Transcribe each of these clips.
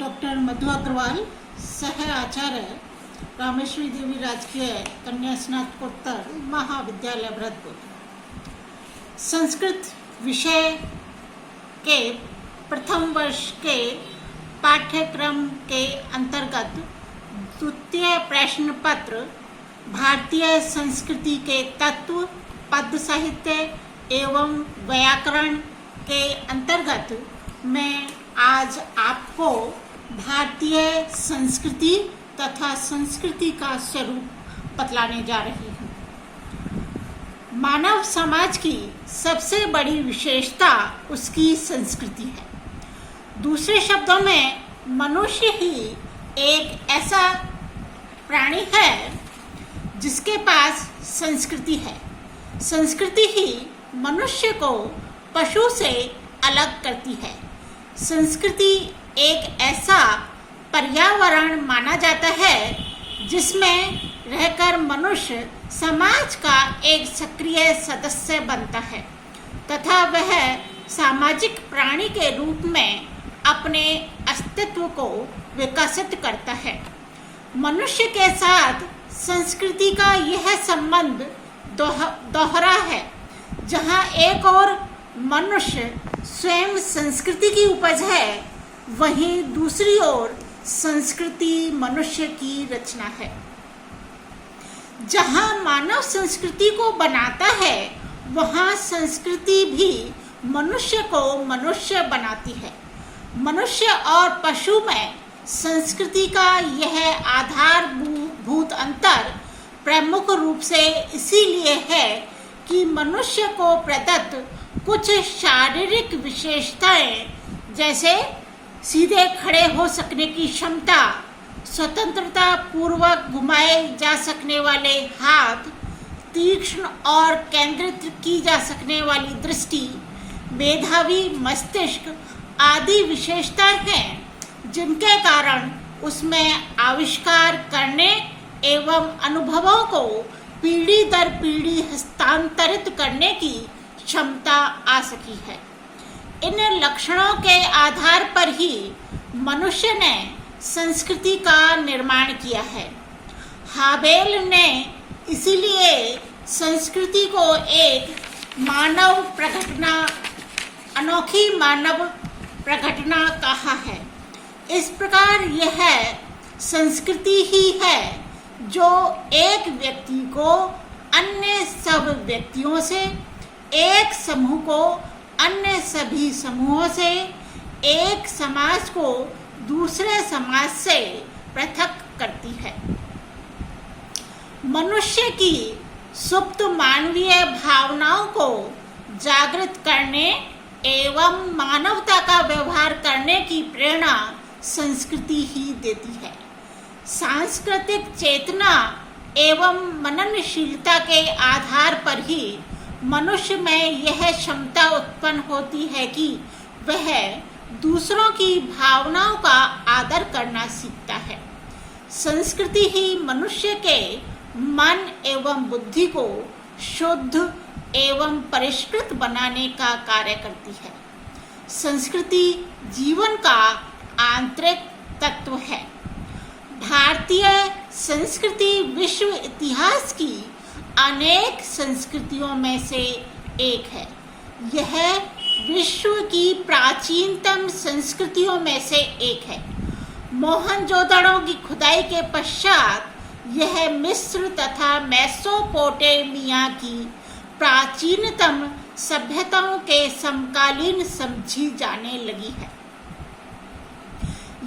Doctor मधु अग्रवाल, सह आचार्य, रामेश्वरी देवी राजकीय कन्या स्नातकोत्तर महाविद्यालय भरतपुर। संस्कृत विषय के प्रथम वर्ष के पाठ्यक्रम के अंतर्गत द्वितीय प्रश्न पत्र भारतीय संस्कृति के तत्व, पद साहित्य एवं व्याकरण के अंतर्गत मैं आज आपको भारतीय संस्कृति तथा संस्कृति का स्वरूप बतलाने जा रही हूँ। मानव समाज की सबसे बड़ी विशेषता उसकी संस्कृति है। दूसरे शब्दों में मनुष्य ही एक ऐसा प्राणी है जिसके पास संस्कृति है। संस्कृति ही मनुष्य को पशु से अलग करती है। संस्कृति एक ऐसा पर्यावरण माना जाता है जिसमें रहकर मनुष्य समाज का एक सक्रिय सदस्य बनता है तथा वह सामाजिक प्राणी के रूप में अपने अस्तित्व को विकसित करता है। मनुष्य के साथ संस्कृति का यह संबंध दोहरा है, जहाँ एक और मनुष्य स्वयं संस्कृति की उपज है, वहीं दूसरी ओर संस्कृति मनुष्य की रचना है। जहाँ मानव संस्कृति को बनाता है, वहाँ संस्कृति भी मनुष्य को मनुष्य बनाती है। मनुष्य और पशु में संस्कृति का यह आधारभूत अंतर प्रमुख रूप से इसीलिए है कि मनुष्य को प्रदत्त कुछ शारीरिक विशेषताएं, जैसे सीधे खड़े हो सकने की क्षमता, स्वतंत्रता पूर्वक घुमाए जा सकने वाले हाथ, तीक्ष्ण और केंद्रित की जा सकने वाली दृष्टि, मेधावी मस्तिष्क आदि विशेषताएं हैं, जिनके कारण उसमें आविष्कार करने एवं अनुभवों को पीढ़ी दर पीढ़ी हस्तांतरित करने की क्षमता आ सकी है। इन लक्षणों के आधार पर ही मनुष्य ने संस्कृति का निर्माण किया है। हाबेल ने इसीलिए संस्कृति को एक मानव प्रघटना, अनोखी मानव प्रघटना कहा है। इस प्रकार यह संस्कृति ही है जो एक व्यक्ति को अन्य सब व्यक्तियों से, एक समूह को अन्य सभी समूहों से, एक समाज को दूसरे समाज से पृथक करती है। मनुष्य की सुप्त मानवीय भावनाओं को जागृत करने एवं मानवता का व्यवहार करने की प्रेरणा संस्कृति ही देती है। सांस्कृतिक चेतना एवं मननशीलता के आधार पर ही मनुष्य में यह क्षमता उत्पन्न होती है कि वह दूसरों की भावनाओं का आदर करना सीखता है। संस्कृति ही मनुष्य के मन एवं बुद्धि को शुद्ध एवं परिष्कृत बनाने का कार्य करती है। संस्कृति जीवन का आंतरिक तत्व है। भारतीय संस्कृति विश्व इतिहास की अनेक संस्कृतियों में से एक है। यह विश्व की प्राचीनतम संस्कृतियों में से एक है। मोहनजोदड़ो की खुदाई के पश्चात यह मिस्र तथा मेसोपोटामिया की प्राचीनतम सभ्यताओं के समकालीन समझी जाने लगी है।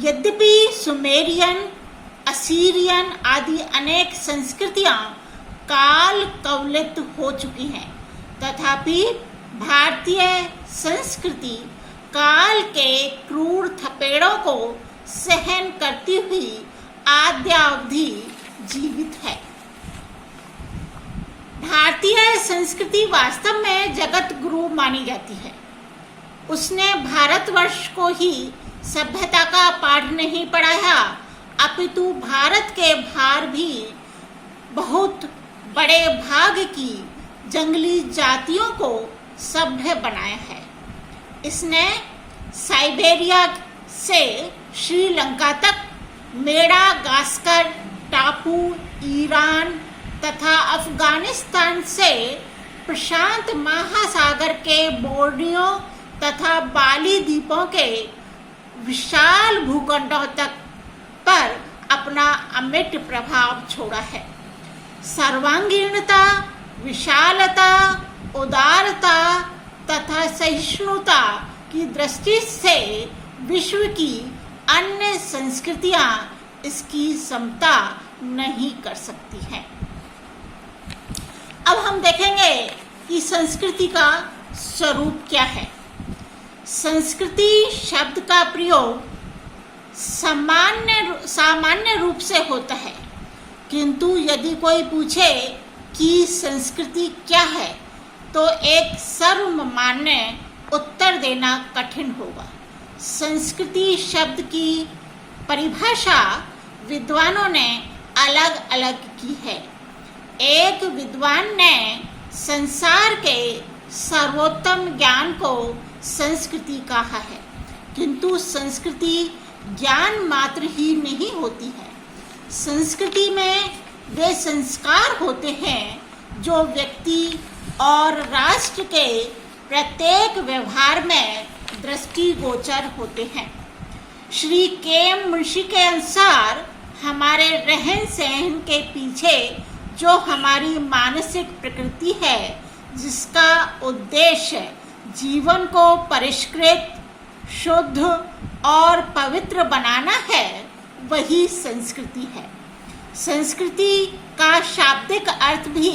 यद्यपि सुमेरियन, असीरियन आदि अनेक संस्कृतियां काल कवलित हो चुकी हैं, तथापि भारतीय संस्कृति काल के क्रूर थपेड़ों को सहन करती हुई आद्यावधि जीवित है। भारतीय संस्कृति वास्तव में जगत गुरु मानी जाती है। उसने भारतवर्ष को ही सभ्यता का पाठ नहीं पढ़ाया, अपितु भारत के भार भी बहुत बड़े भाग की जंगली जातियों को सभ्य बनाया है। इसने साइबेरिया से श्रीलंका तक, मेडागास्कर टापू, ईरान तथा अफगानिस्तान से प्रशांत महासागर के बोर्नियो तथा बाली द्वीपों के विशाल भूखंडों तक पर अपना अमिट प्रभाव छोड़ा है। सर्वांगीणता, विशालता, उदारता तथा सहिष्णुता की दृष्टि से विश्व की अन्य संस्कृतियां इसकी समता नहीं कर सकती हैं। अब हम देखेंगे कि संस्कृति का स्वरूप क्या है। संस्कृति शब्द का प्रयोग सामान्य रूप से होता है, किंतु यदि कोई पूछे कि संस्कृति क्या है तो एक सर्वमान्य उत्तर देना कठिन होगा। संस्कृति शब्द की परिभाषा विद्वानों ने अलग अलग की है। एक विद्वान ने संसार के सर्वोत्तम ज्ञान को संस्कृति कहा है, किंतु संस्कृति ज्ञान मात्र ही नहीं होती है। संस्कृति में वे संस्कार होते हैं जो व्यक्ति और राष्ट्र के प्रत्येक व्यवहार में दृष्टिगोचर होते हैं। श्री के मुंशी के अनुसार हमारे रहन सहन के पीछे जो हमारी मानसिक प्रकृति है, जिसका उद्देश्य जीवन को परिष्कृत, शुद्ध और पवित्र बनाना है, वही संस्कृति है। संस्कृति का शाब्दिक अर्थ भी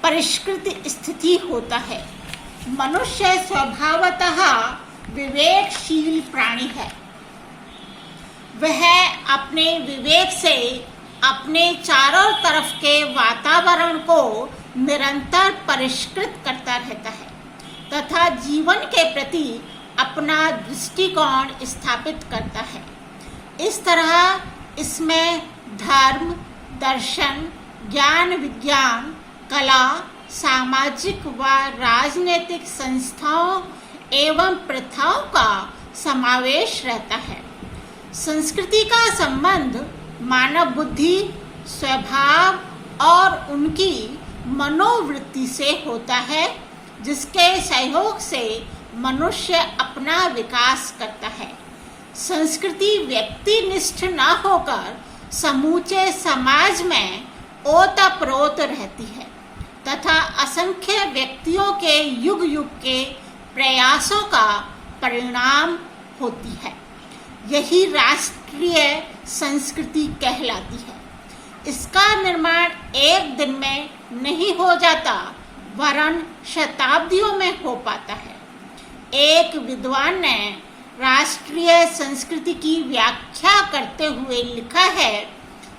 परिष्कृत स्थिति होता है। मनुष्य स्वभावतः विवेकशील प्राणी है। वह अपने विवेक से अपने चारों तरफ के वातावरण को निरंतर परिष्कृत करता रहता है तथा जीवन के प्रति अपना दृष्टिकोण स्थापित करता है। इस तरह इसमें धर्म, दर्शन, ज्ञान, विज्ञान, कला, सामाजिक व राजनीतिक संस्थाओं एवं प्रथाओं का समावेश रहता है। संस्कृति का संबंध मानव बुद्धि, स्वभाव और उनकी मनोवृत्ति से होता है, जिसके सहयोग से मनुष्य अपना विकास करता है। संस्कृति व्यक्तिनिष्ठ न होकर समूचे समाज में ओतप्रोत रहती है तथा असंख्य व्यक्तियों के युग युग के प्रयासों का परिणाम होती है। यही राष्ट्रीय संस्कृति कहलाती है। इसका निर्माण एक दिन में नहीं हो जाता, वरन शताब्दियों में हो पाता है। एक विद्वान ने राष्ट्रीय संस्कृति की व्याख्या करते हुए लिखा है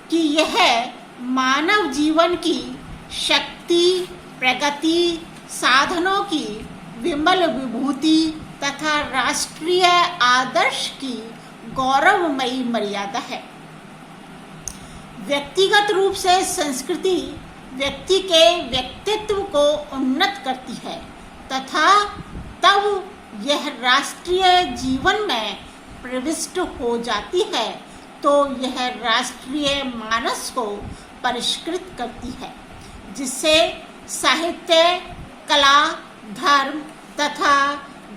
कि यह मानव जीवन की शक्ति, प्रगति, साधनों की विमल विभूति तथा राष्ट्रीय आदर्श की गौरवमयी मर्यादा है। व्यक्तिगत रूप से संस्कृति व्यक्ति के व्यक्तित्व को उन्नत करती है तथा तब यह राष्ट्रीय जीवन में प्रविष्ट हो जाती है तो यह राष्ट्रीय मानस को परिष्कृत करती है, जिससे साहित्य, कला, धर्म तथा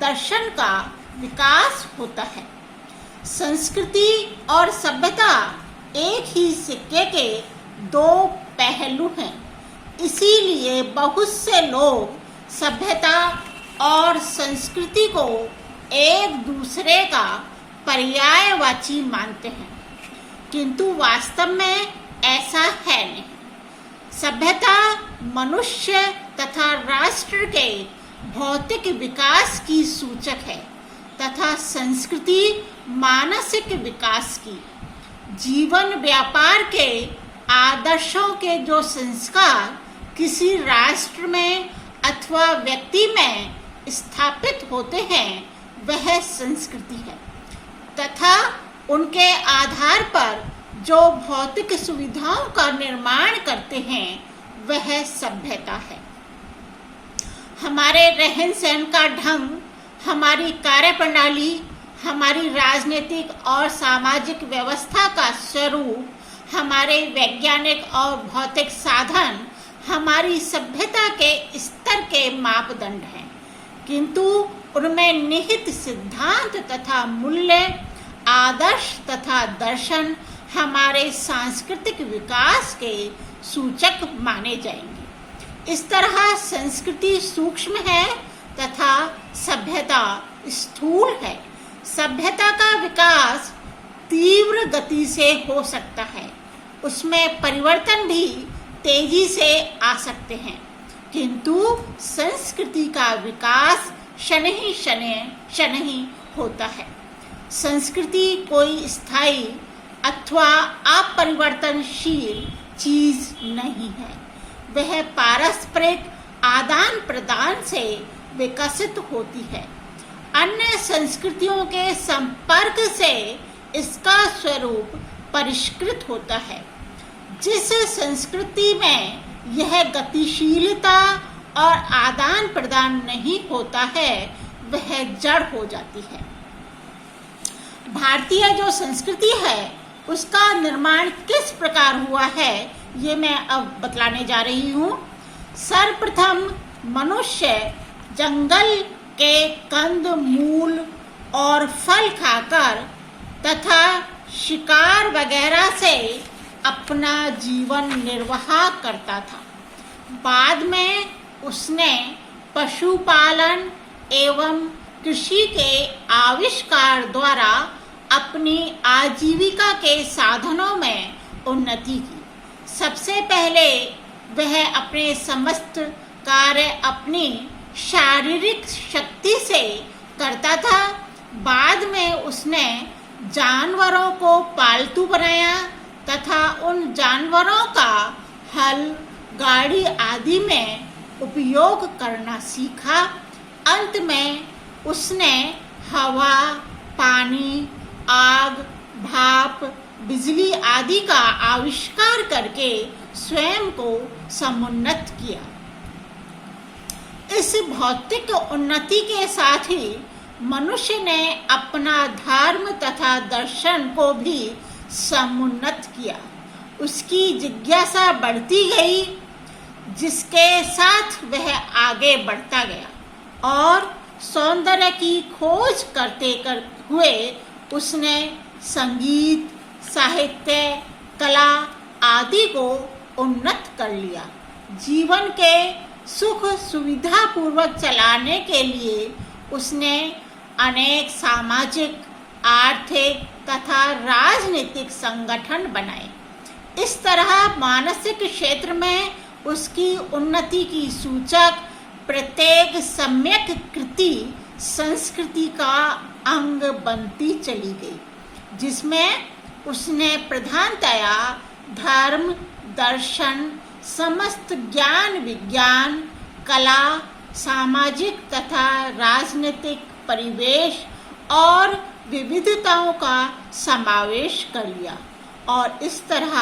दर्शन का विकास होता है। संस्कृति और सभ्यता एक ही सिक्के के दो पहलू हैं। इसीलिए बहुत से लोग सभ्यता और संस्कृति को एक दूसरे का पर्यायवाची मानते हैं, किंतु वास्तव में ऐसा है नहीं। सभ्यता मनुष्य तथा राष्ट्र के भौतिक विकास की सूचक है तथा संस्कृति मानसिक विकास की। जीवन व्यापार के आदर्शों के जो संस्कार किसी राष्ट्र में अथवा व्यक्ति में स्थापित होते हैं, वह संस्कृति है तथा उनके आधार पर जो भौतिक सुविधाओं का निर्माण करते हैं, वह सभ्यता है। हमारे रहन सहन का ढंग, हमारी कार्यप्रणाली, हमारी राजनीतिक और सामाजिक व्यवस्था का स्वरूप, हमारे वैज्ञानिक और भौतिक साधन हमारी सभ्यता के स्तर के मापदंड हैं, किंतु उनमें निहित सिद्धांत तथा मूल्य, आदर्श तथा दर्शन हमारे सांस्कृतिक विकास के सूचक माने जाएंगे। इस तरह संस्कृति सूक्ष्म है तथा सभ्यता स्थूल है। सभ्यता का विकास तीव्र गति से हो सकता है, उसमें परिवर्तन भी तेजी से आ सकते हैं, किंतु संस्कृति का विकास क्षण ही होता है। संस्कृति कोई स्थायी अथवा अपरिवर्तनशील चीज नहीं है, वह पारस्परिक आदान प्रदान से विकसित होती है। अन्य संस्कृतियों के संपर्क से इसका स्वरूप परिष्कृत होता है। जिस संस्कृति में यह गतिशीलता और आदान प्रदान नहीं होता है, वह जड़ हो जाती है। भारतीय जो संस्कृति है उसका निर्माण किस प्रकार हुआ है, ये मैं अब बतलाने जा रही हूँ। सर्वप्रथम मनुष्य जंगल के कंद मूल और फल खाकर तथा शिकार वगैरह से अपना जीवन निर्वाह करता था। बाद में उसने पशुपालन एवं कृषि के आविष्कार द्वारा अपनी आजीविका के साधनों में उन्नति की। सबसे पहले वह अपने समस्त कार्य अपनी शारीरिक शक्ति से करता था। बाद में उसने जानवरों को पालतू बनाया तथा उन जानवरों का हल, गाड़ी आदि में उपयोग करना सीखा। अंत में उसने हवा, पानी, आग, भाप, बिजली आदि का आविष्कार करके स्वयं को समुन्नत किया। इस भौतिक उन्नति के साथ ही मनुष्य ने अपना धर्म तथा दर्शन को भी समुन्नत किया। उसकी जिज्ञासा बढ़ती गई, जिसके साथ वह आगे बढ़ता गया और सौंदर्य की खोज करते हुए उसने संगीत, साहित्य, कला आदि को उन्नत कर लिया। जीवन के सुख सुविधा पूर्वक चलाने के लिए उसने अनेक सामाजिक, आर्थिक तथा राजनीतिक संगठन बनाए। इस तरह मानसिक क्षेत्र में उसकी उन्नति की सूचक प्रत्येक सम्यक कृति संस्कृति का अंग बनती चली गई, जिसमें उसने प्रधानतया धर्म, दर्शन, समस्त ज्ञान विज्ञान, कला, सामाजिक तथा राजनीतिक परिवेश और विविधताओं का समावेश कर लिया और इस तरह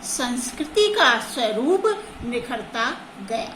संस्कृति का स्वरूप निखरता गया।